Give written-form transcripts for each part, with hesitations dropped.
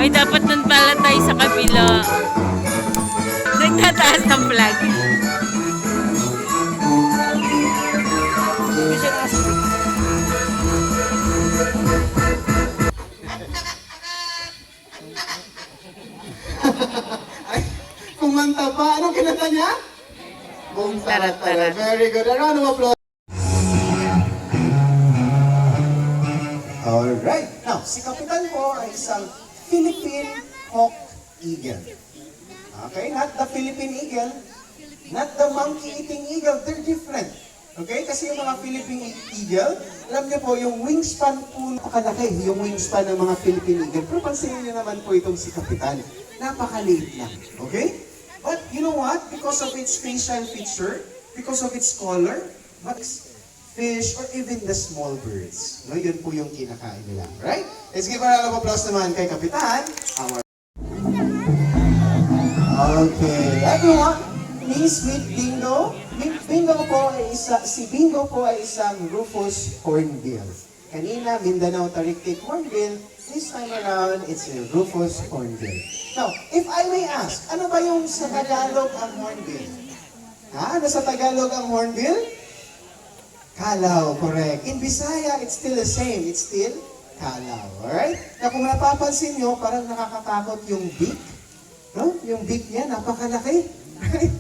Ay, dapat nun pala tayo sa kabila. Nagtataas ng flag. Ay, kumanta pa. Anong kinanta niya? Boom, tara. Very good. A round of applause. Alright. Now, si Kapitan po ay isang Philippine Hawk Eagle. Okay? Not the Philippine Eagle, not the monkey-eating eagle. They're different. Okay? Kasi yung mga Philippine Eagle, alam niyo po, yung wingspan po, napakalaki yung wingspan ng mga Philippine Eagle. Pero pansinin niyo naman po itong si Kapitan. Napakaliit lang. Okay? But you know what? Because of its facial feature, because of its color, fish, or even the small birds. No, yun po yung kinakain nila. Right? Let's give a round of applause naman kay Kapitan. Okay, everyone, please meet Bingo. Si Bingo po ay isang Rufous Hornbill. Kanina, Mindanao Tariktik Hornbill. This time around, it's a Rufous Hornbill. Now, if I may ask, ano ba yung sa Tagalog ang hornbill? Ha? Ano sa Tagalog ang hornbill? Kalaw, correct. In Bisaya, it's still the same. It's still kalaw, alright? Na kung napapansin nyo, parang nakakatakot yung beak. No? Yung beak niya, napakalaki. Right?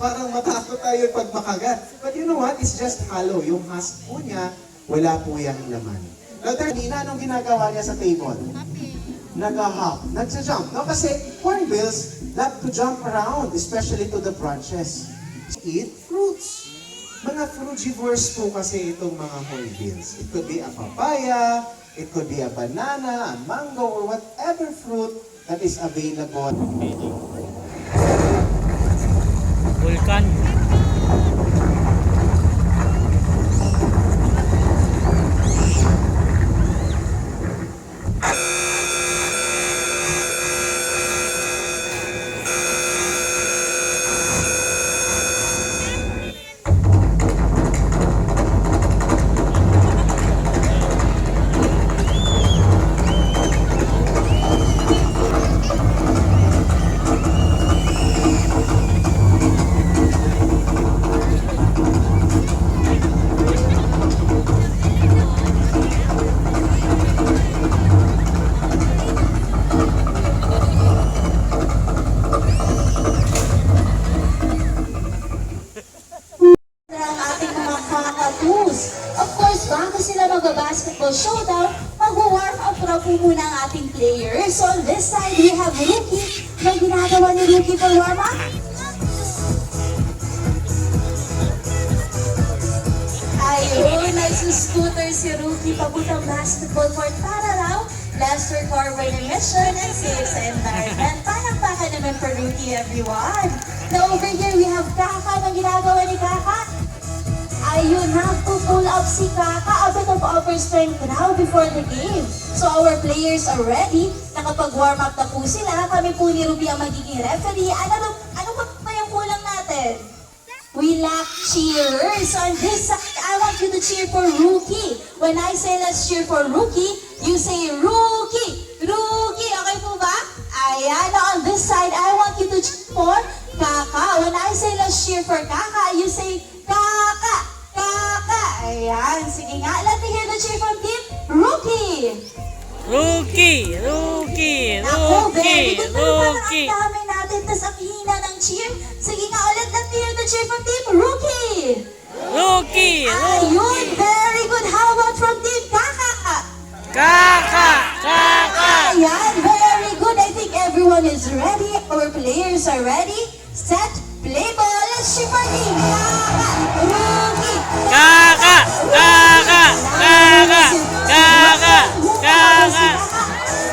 Parang matakot tayo pag makagat. But you know what? It's just hollow. Yung husk po niya, wala po yung laman. Now, Nina, anong ginagawa niya sa table? Nag-hop, nag-jump. No? Kasi hornbills love to jump around, especially to the branches. Eat fruits. Mga frugivores po kasi itong mga hornbills. It could be a papaya, it could be a banana, a mango, or whatever fruit that is available. Vulkan. Of course, bago sila mag-basketball showdown, mag-warm up na po muna ang ating players. So on this side, we have Rookie. May ginagawa ni Rookie for warm up? Ayun, nagsuscooter si Rookie papuntang basketball court para raw lesser carbon emission and save sa environment. Palakpakan naman for Rookie, everyone. Now over here, we have Kaka. Anong ginagawa ni Kaka? Ayun, nagpo-pull up si Kaka. A bit of overstrength now before the game. So our players are ready. Nakapag-warm up na po sila. Kami po ni Ruby ang magiging referee. Ano pa yung kulang natin? We lack cheerers. So on this side, I want you to cheer for Rookie. When I say let's cheer for Rookie, you say Rookie. Rookie, okay po ba? Ayan, on this side, I want you to cheer for Kaka. When I say let's cheer for Kaka, you say Kaka. Kaka! Ayan, sige nga. Let me hear the cheer from team Rookie! Rookie! Ako, very good. Pero parang ang dami natin, tas ang hina ng cheer. Sige nga ulit, let me hear the cheer from team Rookie! Ayun, very good. How about from team Kaka? Kaka! Ayan, very good. I think everyone is ready. Our players are ready. Set, play ball. Let's cheer for team Kaka! Rookie! Kaka!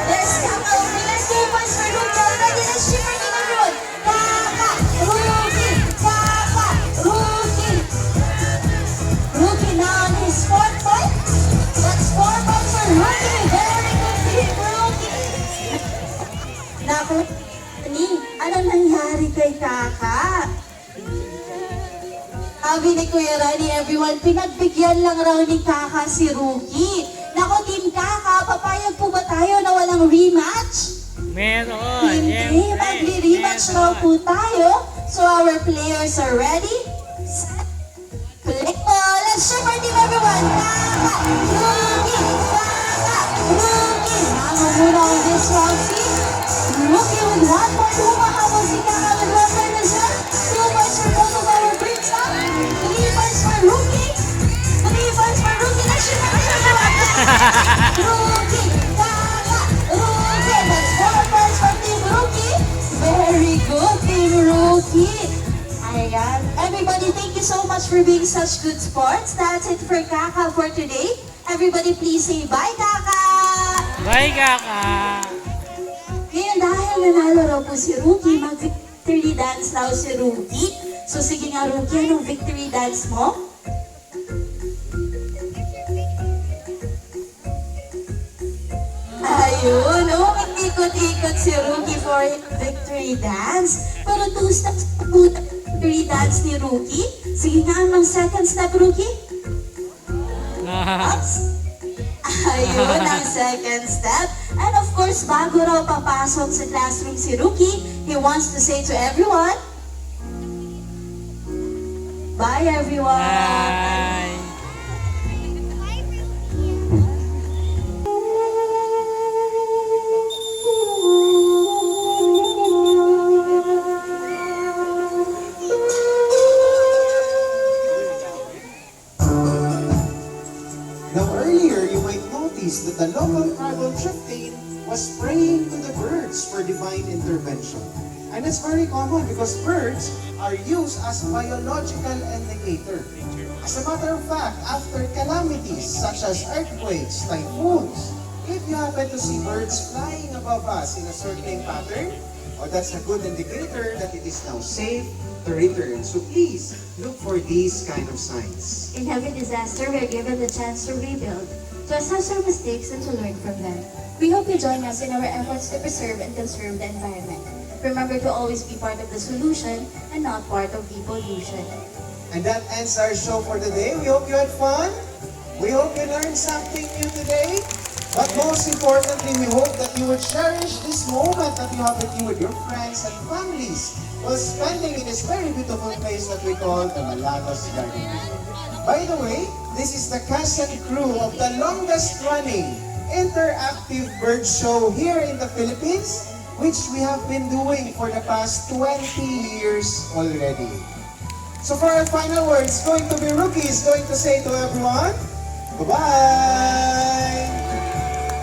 Let's come over. Let's do points for Rookie already. Let's cheer for team everyone. Kaka! Rookie! Kaka! Rookie! Rookie now on his fourth point. That's 4 points for Rookie. Very good team, Rookie. Naku, anong nangyari kay Kaka? Sabi ni Kuya Rani, everyone, pinagbigyan lang raw ni Kaka si Rookie. Nako, Team Kaka, papayag po ba tayo na walang rematch? Meron. Hindi, magre-rematch raw po tayo. So our players are ready. Set, play. Oh, let's cheer for team everyone. Kaka, Rookie, Kaka, Rookie. Nango muna on this round, see? Rookie with 1 point. Humahabol si Kaka with 1 point as well. 2 points for both of our bricks, ha? 3 points for Rookie. 3 points for Rookie. Let's cheer for everyone. Rookie, Kaka, Rookie. That's 4 points for team Rookie. Very good, team Rookie. Ayan. Everybody, thank you so much for being such good sports. That's it for Kaka for today. Everybody, please say bye, Kaka! Bye, Kaka. Ngayon, dahil nanalo raw po si Rookie, mag-victory dance raw si Rookie. So sige nga, Rookie, anong victory dance mo? Ayun, ikot-ikot si Rookie for victory dance. Pero 2 steps po victory dance ni Rookie. Sige nga, anong second step, Rookie? Ups. Ayun ang second step. And of course, bago raw papasok sa classroom si Rookie, he wants to say to everyone, bye everyone! Bye. Now earlier, you might notice that the local tribal chieftain was praying to the birds for divine intervention. And it's very common because birds are used as biological indicator. As a matter of fact, after calamities such as earthquakes, typhoons, if you happen to see birds flying above us in a certain pattern, that's a good indicator that it is now safe to return. So please, look for these kind of signs. In every disaster, we are given the chance to rebuild, to assess our mistakes and to learn from them. We hope you join us in our efforts to preserve and conserve the environment. Remember to always be part of the solution and not part of the pollution. And that ends our show for today. We hope you had fun. We hope you learned something new today. But most importantly, we hope that you would cherish this moment that you have with your friends and families while spending in this very beautiful place that we call the Malagos Garden. By the way, this is the cast and crew of the longest running interactive bird show here in the Philippines, which we have been doing for the past 20 years already. So for our final words, going to be Rookie is going to say to everyone, bye-bye!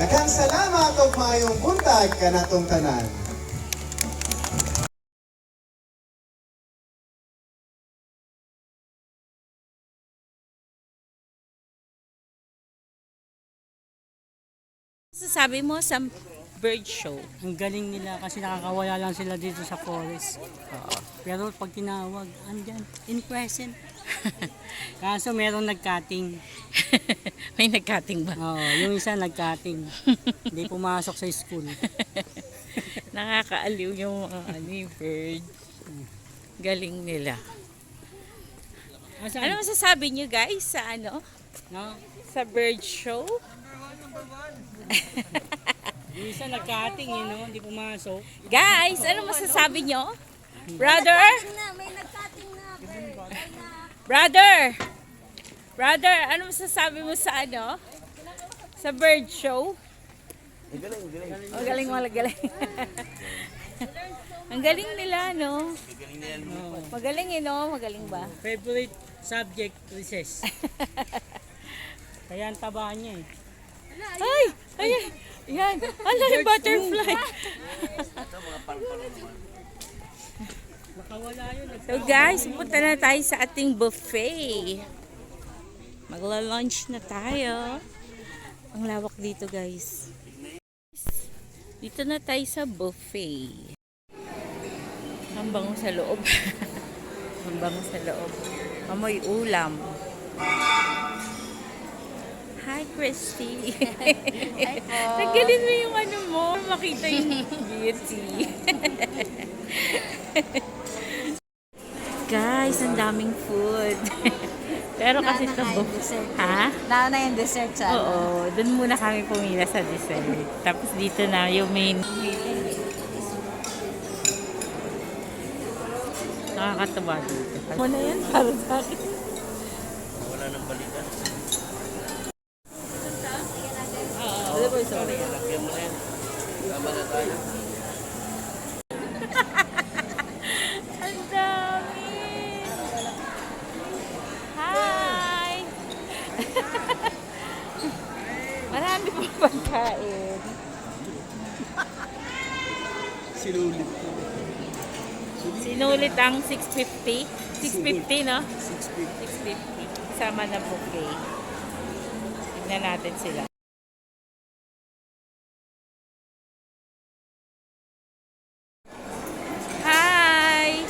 Daghang salamat o mayong buntag kanatong tanan. Sabi mo sa bird show. Ang galing nila kasi nakakawala lang sila dito sa forest. Pero pag tinawag, andyan, in present. Kaso meron nag-cutting. May nagkating ba? Oo, yung isa nag-cutting. Hindi pumasok sa school. Nakakaaliw yung mga bird. Galing nila. Asan? Ano masasabi nyo guys sa ano? No? Sa bird show? Yung isa nag-cutting, hindi pumasok. Guys, ano masasabi nyo? Brother? Brother! Brother, ano masasabi mo sa ano? Sa bird show? Magaling. Magaling. Ang galing nila, no? Magaling, no? Magaling ba? Favorite subject, recess. Kaya ang taba niya eh. Ay! Ayan! Yan! Ala, yung butterfly! Nakawala yun. So guys, pupunta na tayo sa ating buffet. Magla-lunch na tayo. Ang lawak dito guys. Dito na tayo sa buffet. Ang bango sa loob. Ang bango sa loob. Amoy ulam. Hi, Christy. Tanggalin mo yung ano mo. Makita yung beauty. Guys, ang daming food. Pero kasi ito ha? Nauna yung dessert sa Oo, dun muna kami pumila sa dessert. Tapos dito na yung main Nakakatawa dito. Ano na yan para sa akin? Wala nang balikan. Ano ba isa? Lagyan mo na yan. Tama na tayo. Ang dami! Hi! Marami pa pagkain. Sinulit. Sinulit ang 650. 650, no? 650. 650. Kasama na buffet. Tignan natin sila. Hi!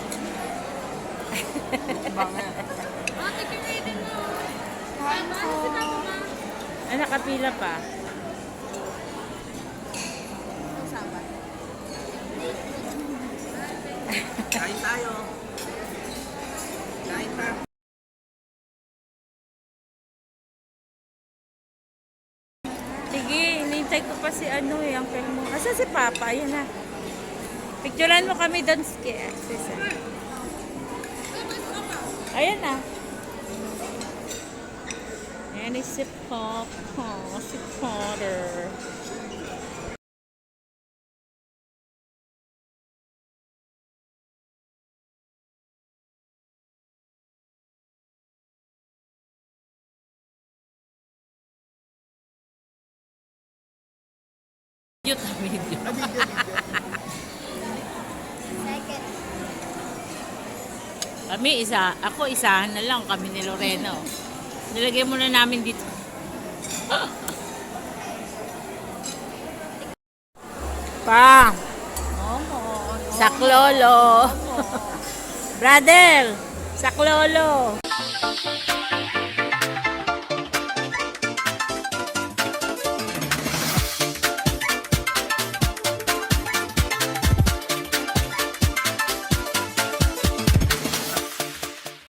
Ay, nakapila pa. Kain tayo. Kain tayo. Sige, hinintay ko pa si ano eh, ang film mo. Asa si Papa? Ayan na. Picturean mo kami doon. Ayan na. Ayan si Papa. Si Potter. Video. Kami ako isahan na lang kami ni Lorena. Nilagay muna namin dito. Pa. Saklolo. Brother, saklolo.